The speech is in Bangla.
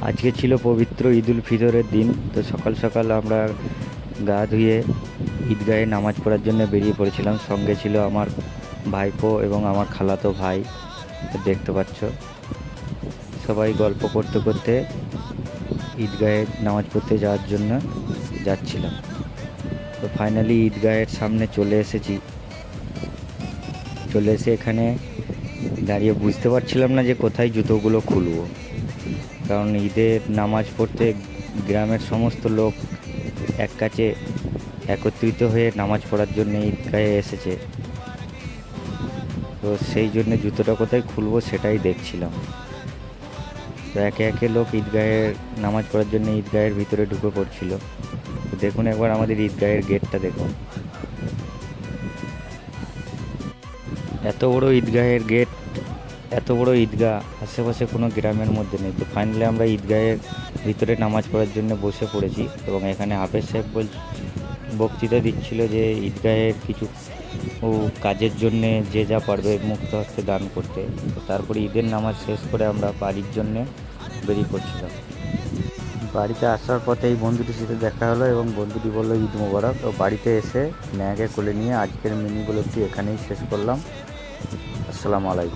আজকে ছিল পবিত্র ঈদ উল ফিতরের দিন। তো সকাল সকাল আমরা গা ধুয়ে ঈদগাহে নামাজ পড়ার জন্য বেরিয়ে পড়েছিলাম। সঙ্গে ছিল আমার ভাইপো এবং আমার খালাতো ভাই। তো দেখতে পাচ্ছ সবাই গল্প করতে করতে ঈদগাহে নামাজ পড়তে যাওয়ার জন্য যাচ্ছিলাম। তো ফাইনালি ঈদগাহের সামনে চলে এসেছি। চলে এসে এখানে দাঁড়িয়ে বুঝতে পারছিলাম না যে কোথায় জুতোগুলো খুলবো, কারণ ঈদের নামাজ পড়তে গ্রামের সমস্ত লোক এক কাছে একত্রিত হয়ে নামাজ পড়ার জন্য ঈদগাহে এসেছে। তো সেই জন্য জুতোটা কোথায় খুলবো সেটাই দেখছিলাম। তো একে একে লোক ঈদগাহের নামাজ পড়ার জন্য ঈদগাহের ভিতরে ঢুকে পড়ছিল। তো দেখুন একবার আমাদের ঈদগাহের গেটটা দেখুন, এত বড় ঈদগাহের গেট, এত বড় ঈদগাহ আশেপাশে কোনো গ্রামের মধ্যে নেই। তো ফাইনালি আমরা ঈদগাহের ভিতরে নামাজ পড়ার জন্য বসে পড়েছি এবং এখানে হাফেজ সাহেব বক্তৃতা দিচ্ছিল যে ঈদগাহের কিছু কাজের জন্যে যে যা পারবে মুক্ত হস্তে দান করতে। তো তারপরে ঈদের নামাজ শেষ করে আমরা বাড়ির জন্যে বেরিয়ে পড়ছিলাম। বাড়িতে আসার পথে এই বন্ধুটির সাথে দেখা হলো এবং বন্ধুটি বললো ঈদ মোবারক। ও বাড়িতে এসে ম্যাগে কোলে নিয়ে আজকের মিনি ব্লগটি এখানেই শেষ করলাম। আসসালামু আলাইকুম।